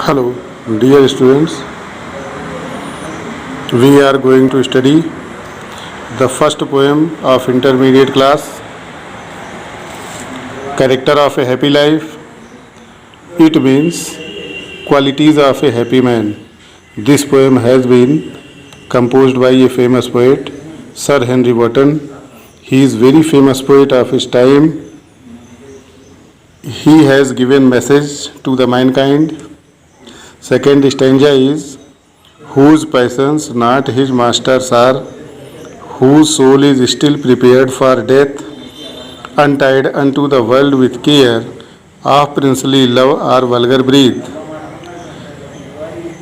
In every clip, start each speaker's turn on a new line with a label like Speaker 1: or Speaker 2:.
Speaker 1: Hello, dear students. We are going to study the first poem of intermediate class, Character of a Happy Life. It means qualities of a happy man. This poem has been composed by a famous poet, Sir Henry Wotton. He is very famous poet of his time. He has given message to the mankind. Second stanza is, whose passions not his masters are, whose soul is still prepared for death, untied unto the world with care, of princely love or vulgar breed.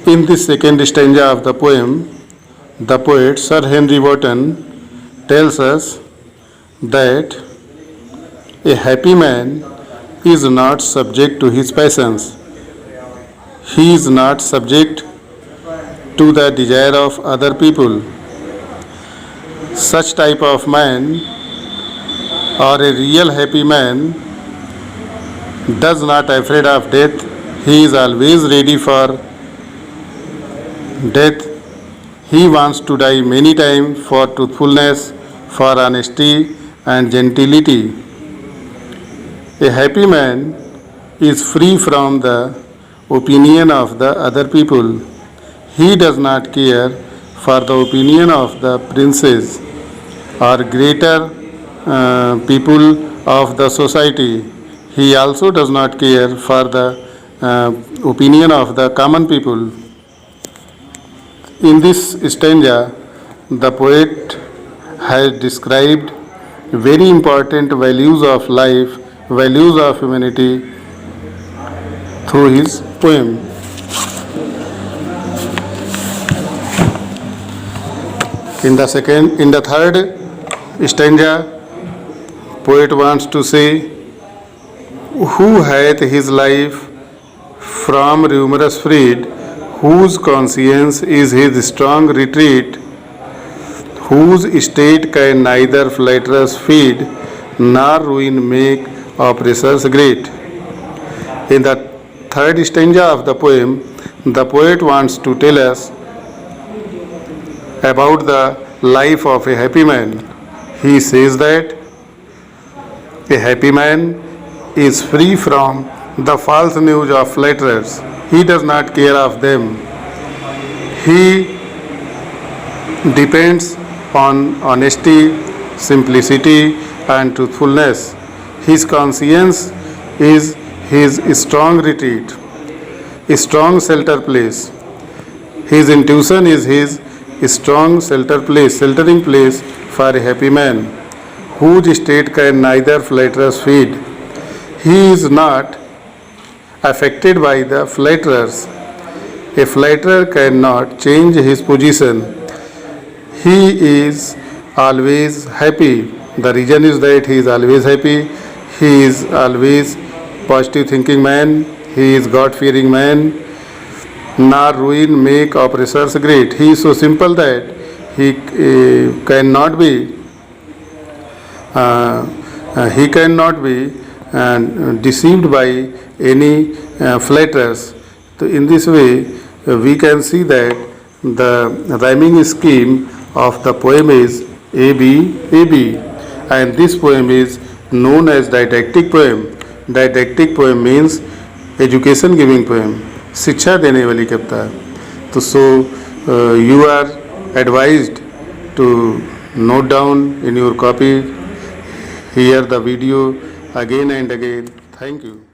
Speaker 1: In this second stanza of the poem, the poet Sir Henry Wotton tells us that a happy man is not subject to his passions. He is not subject to the desire of other people. Such type of man, or a real happy man, does not afraid of death. He is always ready for death. He wants to die many times for truthfulness, for honesty and gentility. A happy man is free from the opinion of the other people. He does not care for the opinion of the princes or greater people of the society. He also does not care for the opinion of the common people. In this stanza, the poet has described very important values of life, values of humanity through his poem. In the third stanza, poet wants to say, who hath his life from rumors freed, whose conscience is his strong retreat, whose state can neither flatterers feed, nor ruin make oppressors great. In the third stanza of the poem, the poet wants to tell us about the life of a happy man. He says that a happy man is free from the false news of flatterers. He does not care of them. He depends on honesty, simplicity and truthfulness. His conscience is his strong retreat, a strong shelter place. His intuition is his strong sheltering place for a happy man, whose state can neither flatterers feed. He is not affected by the flatterers. A flatterer cannot change his position. He is always happy. The reason is that he is always happy. He is always positive thinking man. He is God fearing man. Nor ruin make oppressors great. He is so simple that he cannot be deceived by any flatterers. So in this way, we can see that the rhyming scheme of the poem is AB, AB, and this poem is known as didactic poem. Didactic poem means education giving poem, शिक्षा देने वाली कविता. तो you are advised to note down in your copy, hear the video again and again. Thank you.